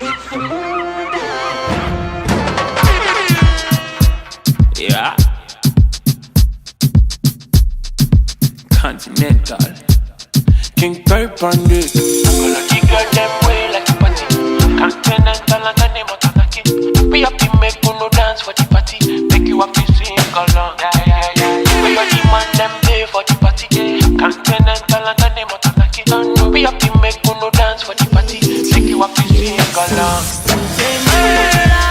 Yeah. Continental. King Purp on this. I'm gonna kick them way like a party. Continental and the name of Tanaki. We have to make no dance for the party. Make you have to sing along. We got the man them day for the party. Continental and the name of Tanaki. We have to make no dance for the party. Make you have to sing along. Say murder,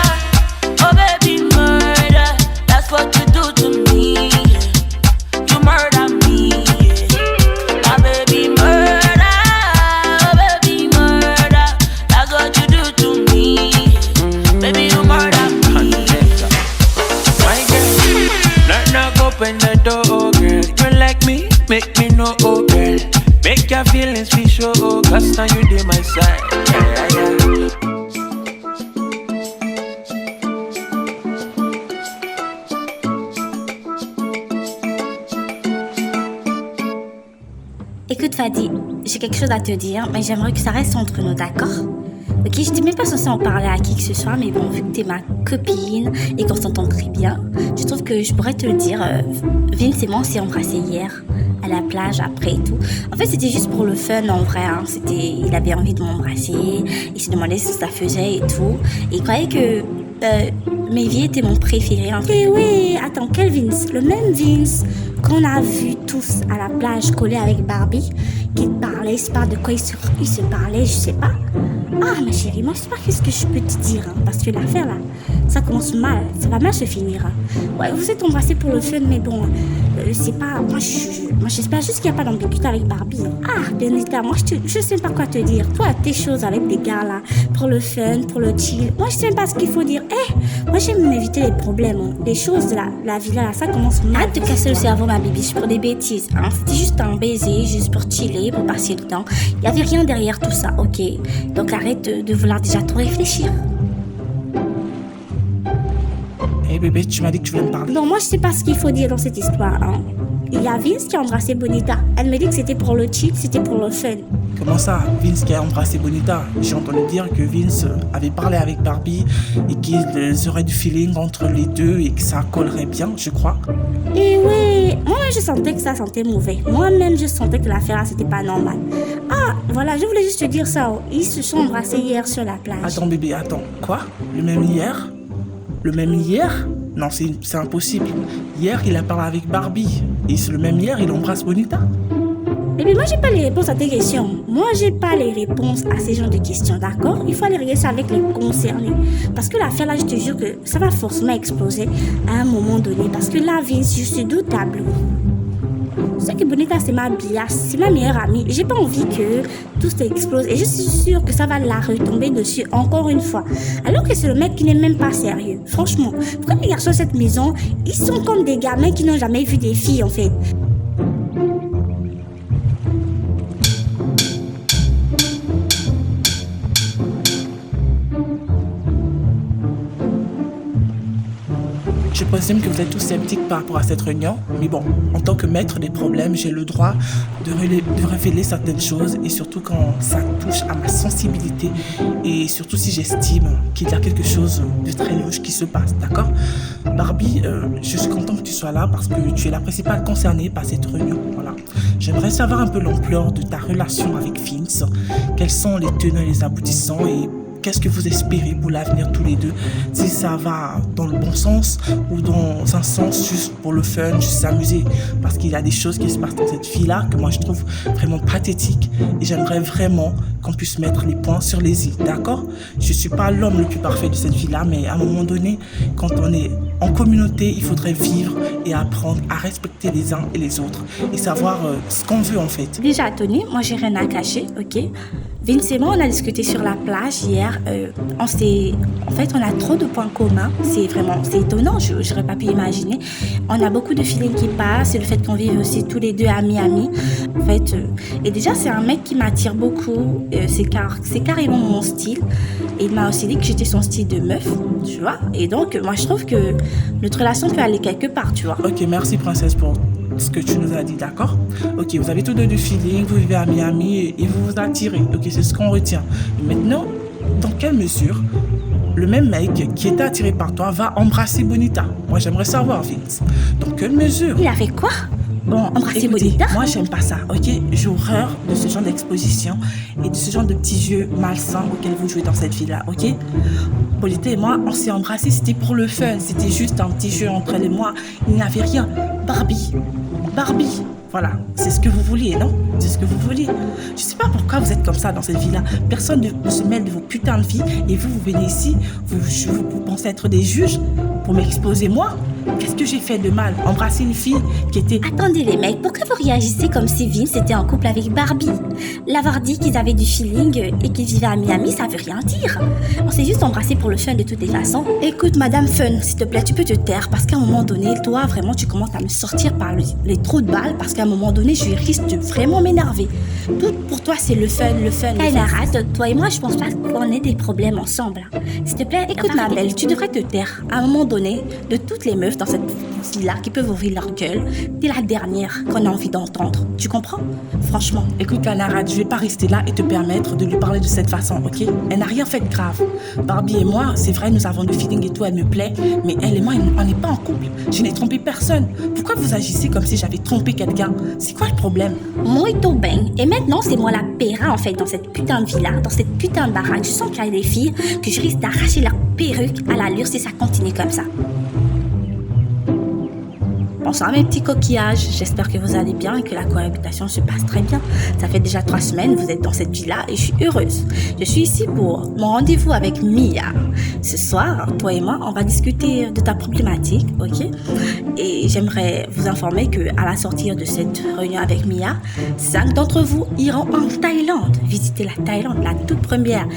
oh baby murder. That's what you do to me. You murder me. My baby murder, oh baby murder. That's what you do to me. Baby you murder me. My girl, knock open the door, girl. You like me, make me know, oh girl. Make your feelings be sure, oh, cause now you dey my side. Yeah. Écoute Fadi, j'ai quelque chose à te dire, mais j'aimerais que ça reste entre nous, d'accord? Ok, je n'étais même pas censée en parler à qui que ce soit, mais bon, vu que t'es ma copine et qu'on s'entend très bien, je trouve que je pourrais te le dire. Vince et moi, on s'est embrassés hier, à la plage, après et tout. En fait, c'était juste pour le fun, en vrai. Hein. Il avait envie de m'embrasser, il se demandait ce que ça faisait et tout. Et il croyait que Maevie était mon préféré. Hein. Et oui, attends, quel Vince? Le même Vince qu'on a vu tous à la plage collé avec Barbie, qui parlait, il se parle de quoi il se parlait, je sais pas. Ah ma chérie, moi je sais pas qu'est-ce que je peux te dire, hein, parce que l'affaire là, ça commence mal, ça va mal se finir. Hein. Ouais, vous êtes embrassés pour le fun, mais bon, c'est pas, moi j'espère juste qu'il n'y a pas d'ambiguïté avec Barbie. Hein. Ah, bien évidemment, je sais pas quoi te dire. Toi, tes choses avec des gars là, pour le fun, pour le chill, moi je sais pas ce qu'il faut dire. Moi j'aime m'éviter les problèmes, hein. Les choses de la villa là, ça commence mal. Arrête de casser le cerveau ma bibiche pour des bêtises, hein. C'était juste un baiser, juste pour chiller, pour passer le temps. Il y avait rien derrière tout ça, ok. Donc arrête de vouloir déjà trop réfléchir. Hey bébé, tu m'as dit que tu voulais me parler. Non, moi je sais pas ce qu'il faut dire dans cette histoire. Hein. Il y a Vince qui a embrassé Bonita. Elle me dit que c'était pour le chill, c'était pour le fun. Comment ça, Vince qui a embrassé Bonita? J'ai entendu dire que Vince avait parlé avec Barbie et qu'il y aurait du feeling entre les deux et que ça collerait bien, je crois. Et oui, moi-même je sentais que ça sentait mauvais. Moi-même je sentais que l'affaire là c'était pas normal. Ah, voilà, je voulais juste te dire ça. Oh. Ils se sont embrassés hier sur la plage. Attends bébé, attends, quoi? Le même hier? Le même hier? Non, c'est impossible. Hier, il a parlé avec Barbie. Et c'est le même hier, il embrasse Bonita. Mais moi, j'ai pas les réponses à tes questions. Moi, j'ai pas les réponses à ces genres de questions, d'accord? Il faut aller régler ça avec les concernés. Parce que l'affaire là, je te jure que ça va forcément exploser à un moment donné. Parce que là, Vince, je suis doutable. Tu sais que Bonita, c'est ma biasse, c'est ma meilleure amie. J'ai pas envie que tout ça explose. Et je suis sûre que ça va la retomber dessus encore une fois. Alors que c'est le mec qui n'est même pas sérieux. Franchement, pourquoi les garçons de cette maison, ils sont comme des gamins qui n'ont jamais vu des filles en fait. Je présume que vous êtes tous sceptiques par rapport à cette réunion, mais bon, en tant que maître des problèmes, j'ai le droit de révéler certaines choses, et surtout quand ça touche à ma sensibilité, et surtout si j'estime qu'il y a quelque chose de très louche qui se passe, d'accord? Barbie, je suis content que tu sois là parce que tu es la principale concernée par cette réunion, voilà. J'aimerais savoir un peu l'ampleur de ta relation avec Vince, quels sont les tenants et les aboutissants, et qu'est-ce que vous espérez pour l'avenir tous les deux? Si ça va dans le bon sens ou dans un sens juste pour le fun, juste s'amuser. Parce qu'il y a des choses qui se passent dans cette vie-là que moi je trouve vraiment pathétiques. Et j'aimerais vraiment qu'on puisse mettre les points sur les i, d'accord? Je suis pas l'homme le plus parfait de cette vie-là, mais à un moment donné, quand on est en communauté, il faudrait vivre et apprendre à respecter les uns et les autres. Et savoir ce qu'on veut en fait. Déjà, Tony, moi j'ai rien à cacher, ok? Vince et moi, on a discuté sur la plage hier. En fait, on a trop de points communs. C'est étonnant, je n'aurais pas pu imaginer. On a beaucoup de feelings qui passent. Et le fait qu'on vive aussi tous les deux amis. En fait, et déjà, c'est un mec qui m'attire beaucoup. C'est carrément mon style. Et il m'a aussi dit que j'étais son style de meuf, tu vois. Et donc, moi, je trouve que notre relation peut aller quelque part, tu vois. Ok, merci princesse pour ce que tu nous as dit, d'accord? Ok, vous avez tous deux du feeling, vous vivez à Miami et vous vous attirez. Ok, c'est ce qu'on retient. Et maintenant, dans quelle mesure le même mec qui était attiré par toi va embrasser Bonita? Moi, j'aimerais savoir, Vince. Dans quelle mesure? Il a fait quoi? Bon, Embrasser écoutez, Bonita? moi, j'aime pas ça, ok? J'ai horreur de ce genre d'exposition et de ce genre de petits jeux malsains auxquels vous jouez dans cette vie-là, ok? Bonita et moi, on s'est embrassés, c'était pour le fun. C'était juste un petit jeu entre elle et moi. Il n'y avait rien. Barbie. Voilà, c'est ce que vous vouliez, non? C'est ce que vous vouliez. Je sais pas pourquoi vous êtes comme ça dans cette vie-là. Personne ne se mêle de vos putains de vies et vous venez ici, vous pensez être des juges pour m'exposer moi? Qu'est-ce que j'ai fait de mal? Embrasser une fille qui était... Attendez les mecs, pourquoi vous réagissez comme si Vince était en couple avec Barbie? L'avoir dit qu'ils avaient du feeling et qu'ils vivaient à Miami, ça veut rien dire. On s'est juste embrassé pour le fun de toutes les façons. Écoute Madame Fun, s'il te plaît, tu peux te taire parce qu'à un moment donné, toi vraiment tu commences à me sortir par les trous de balles parce qu'à un moment donné, je risque de vraiment m'énerver. Tout pour toi c'est le fun. Arrête, toi et moi je pense pas qu'on ait des problèmes ensemble. S'il te plaît, écoute ma belle, tu devrais te taire. À un moment donné, de toutes les meufs dans cette vie-là qui peuvent ouvrir leur gueule, t'es la dernière qu'on a envie d'entendre. Tu comprends? Franchement. Écoute Canarade, je vais pas rester là et te permettre de lui parler de cette façon, ok? Elle n'a rien fait de grave. Barbie et moi, c'est vrai, nous avons du feeling et tout, elle me plaît, mais elle et moi, on n'est pas en couple. Je n'ai trompé personne. Pourquoi vous agissez comme si j'avais trompé quelqu'un? C'est quoi le problème? Muito bem. Et maintenant, c'est moi la péra en fait dans cette putain de villa, dans cette putain de baraque. Je sens qu'il y a des filles que je risque d'arracher leur perruque à l'allure si ça continue comme ça. Bonsoir mes petits coquillages, j'espère que vous allez bien et que la cohabitation se passe très bien. Ça fait déjà 3 semaines que vous êtes dans cette villa et je suis heureuse. Je suis ici pour mon rendez-vous avec Mia. Ce soir, toi et moi, on va discuter de ta problématique, ok? Et j'aimerais vous informer qu'à la sortie de cette réunion avec Mia, 5 d'entre vous iront en Thaïlande, visiter la Thaïlande, la toute première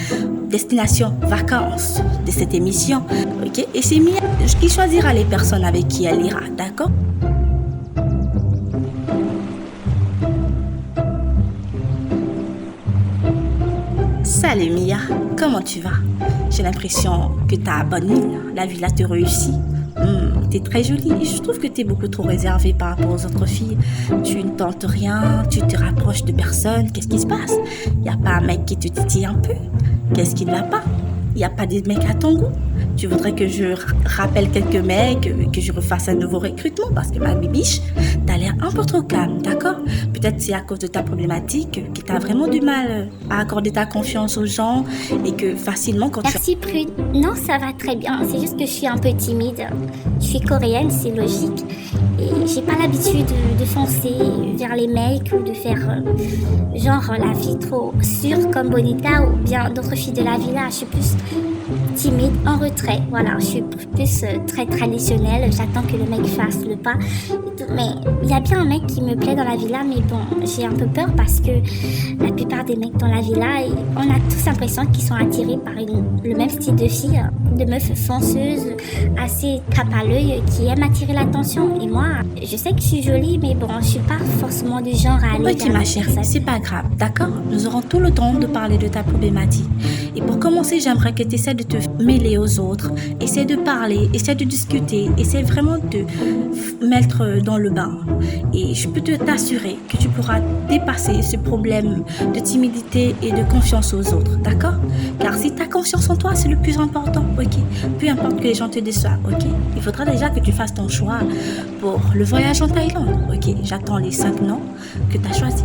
destination vacances de cette émission, ok? Et c'est Mia qui choisira les personnes avec qui elle ira, d'accord? Salut Mia, comment tu vas? J'ai l'impression que t'as bonne mine, la villa te réussit. T'es très jolie et je trouve que t'es beaucoup trop réservée par rapport aux autres filles. Tu ne tentes rien, tu te rapproches de personne, qu'est-ce qui se passe? Y a pas un mec qui te titille un peu? Qu'est-ce qui ne va pas? Y a pas des mecs à ton goût? Tu voudrais que je rappelle quelques mecs, que je refasse un nouveau recrutement parce que ma bibiche, t'as l'air un peu trop calme, d'accord? Peut-être c'est à cause de ta problématique que t'as vraiment du mal à accorder ta confiance aux gens et que facilement quand Merci prude. Non, ça va très bien. C'est juste que je suis un peu timide. Je suis coréenne, c'est logique. Et j'ai pas l'habitude de foncer vers les mecs ou de faire genre la vie trop sûre comme Bonita ou bien d'autres filles de la villa. Je suis plus timide, en retrait. Voilà, je suis plus très traditionnelle. J'attends que le mec fasse le pas. Mais il y a bien un mec qui me plaît dans la villa, mais bon, j'ai un peu peur parce que la plupart des mecs dans la villa, on a tous l'impression qu'ils sont attirés par le même style de fille, de meufs fonceuses, assez tape à l'œil, qui aiment attirer l'attention. Et moi, je sais que je suis jolie, mais bon, je suis pas forcément du genre à aller Ok ma chérie, c'est pas grave, d'accord? Nous aurons tout le temps de parler de ta problématique. Et pour commencer, j'aimerais que tu essaies de te mêler aux autres, essaie de parler, essaie de discuter, essaie vraiment de te mettre dans le bain. Et je peux t'assurer que tu pourras dépasser ce problème de timidité et de confiance aux autres, d'accord? Car si tu as confiance en toi, c'est le plus important, ok? Peu importe que les gens te déçoivent, ok? Il faudra déjà que tu fasses ton choix pour le voyage en Thaïlande, ok? J'attends les 5 noms que tu as choisis.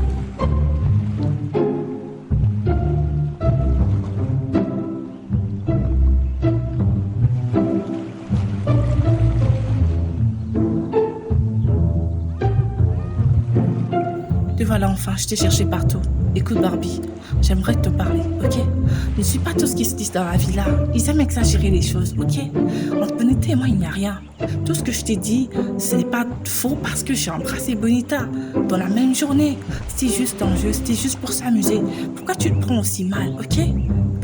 Te voilà enfin, je t'ai cherché partout. Écoute Barbie, j'aimerais te parler, ok? Je ne suis pas tout ce qui se dit dans la villa. Ils aiment exagérer les choses, ok? Entre Bonita et moi, il n'y a rien. Tout ce que je t'ai dit, ce n'est pas faux parce que j'ai embrassé Bonita dans la même journée. C'était juste un jeu, c'était juste pour s'amuser. Pourquoi tu le prends aussi mal, ok?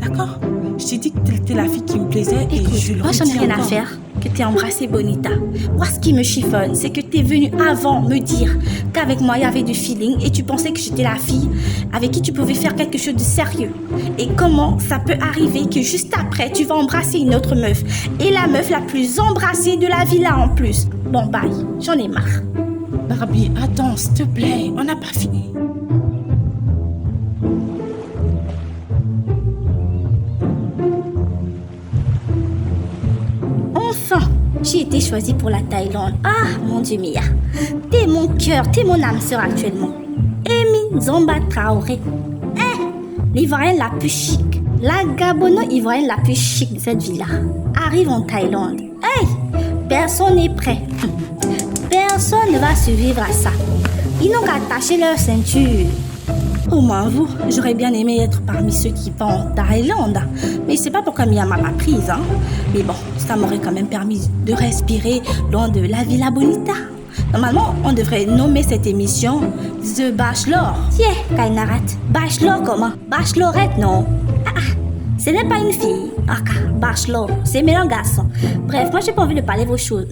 D'accord? Je t'ai dit que t'étais la fille qui me plaisait et Écoute, je le moi j'en ai redis rien à encore. faire que t'aies embrassé Bonita. Moi ce qui me chiffonne, c'est que t'es venu avant me dire qu'avec moi il y avait du feeling et tu pensais que j'étais la fille avec qui tu pouvais faire quelque chose de sérieux. Et comment ça peut arriver que juste après tu vas embrasser une autre meuf et la meuf la plus embrassée de la villa en plus. Bon bye, j'en ai marre. Barbie, attends, s'il te plaît, on n'a pas fini. choisi pour la Thaïlande. Ah, mon Dieu, Mia. T'es mon cœur, t'es mon âme sœur actuellement. Amy Zomba Traoré. L'Ivoirienne la plus chic. La Gabono-Ivoirienne la plus chic de cette ville-là. Arrive en Thaïlande. Hey, personne n'est prêt. Personne ne va survivre à ça. Ils n'ont qu'à attacher leur ceinture. Au moins vous, j'aurais bien aimé être parmi ceux qui vont en Thaïlande. Mais je sais pas pourquoi Mia m'a pas prise. Mais bon, ça m'aurait quand même permis de respirer loin de la Villa Bonita. Normalement, on devrait nommer cette émission The Bachelor. Tiens, Kainarat. Bachelor comment? Bachelorette, non. Ce n'est pas une fille. Bachelor, c'est mélange garçon. Bref, moi j'ai pas envie de parler vos choses.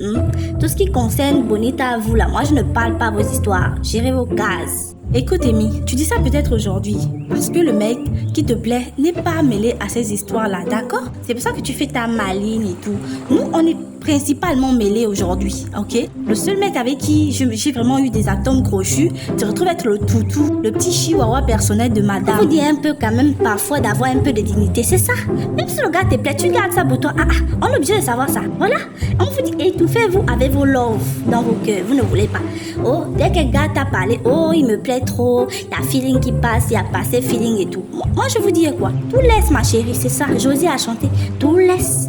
Tout ce qui concerne Bonita, vous là, moi je ne parle pas vos histoires. Gérez vos cases. Écoute Amy, tu dis ça peut-être aujourd'hui parce que le mec qui te plaît n'est pas mêlé à ces histoires-là, d'accord? C'est pour ça que tu fais ta maline et tout. Nous, on est principalement mêlés aujourd'hui, ok? Le seul mec avec qui j'ai vraiment eu des atomes crochus se retrouve être le toutou, le petit chihuahua personnel de madame. On vous dit un peu quand même parfois d'avoir un peu de dignité, c'est ça? Même si le gars te plaît, tu gardes ça pour toi. On est obligé de savoir ça, voilà. On vous dit étouffez-vous avec vos love dans vos cœurs, vous ne voulez pas. Oh, dès qu'un gars t'a parlé, oh, il me plaît trop, il y a feeling qui passe, il y a passé feeling et tout. Moi je vous dis quoi? Tout laisse ma chérie, c'est ça. Josie a chanté, tout laisse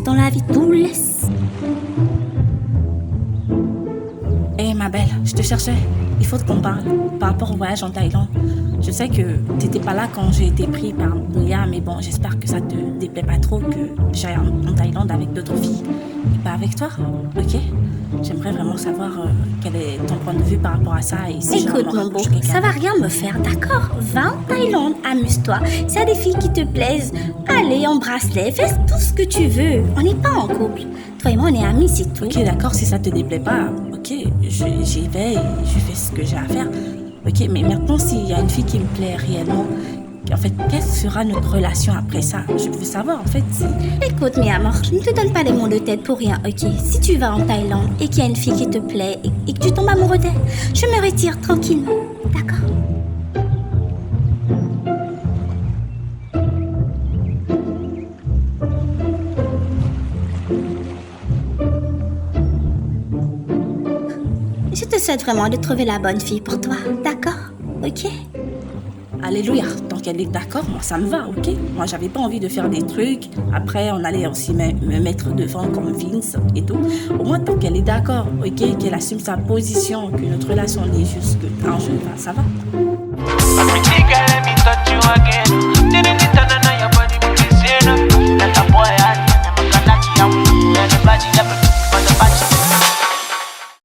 dans la vie, tout laisse. Hey ma belle, je te cherchais. Il faut qu'on parle par rapport au voyage en Thaïlande. Je sais que t'étais pas là quand j'ai été pris par Mia, mais bon, j'espère que ça te déplaît pas trop que j'aille en Thaïlande avec d'autres filles et pas avec toi, ok? J'aimerais vraiment savoir quel est ton point de vue par rapport à ça et si écoute mon beau, ça va rien me faire, d'accord? Va en Thaïlande, amuse-toi. S'il y a des filles qui te plaisent, allez, embrasse-les, fais tout ce que tu veux. On n'est pas en couple. Toi et moi, on est amis, c'est tout. Ok, d'accord, si ça te déplaît pas, ok, j'y vais et je fais ce que j'ai à faire. Ok, mais maintenant, s'il y a une fille qui me plaît réellement, en fait, quelle sera notre relation après ça? Je veux savoir, en fait. Écoute, mi amor, je ne te donne pas des mots de tête pour rien, ok? Si tu vas en Thaïlande et qu'il y a une fille qui te plaît et que tu tombes amoureux d'elle, je me retire tranquillement, d'accord? Je te souhaite vraiment de trouver la bonne fille pour toi, d'accord? Ok? Alléluia, tant qu'elle est d'accord, moi ça me va, ok? Moi j'avais pas envie de faire des trucs, après on allait aussi me mettre devant comme Vince et tout. Au moins tant qu'elle est d'accord, ok? Qu'elle assume sa position, que notre relation n'est juste qu'un jeu, ça va.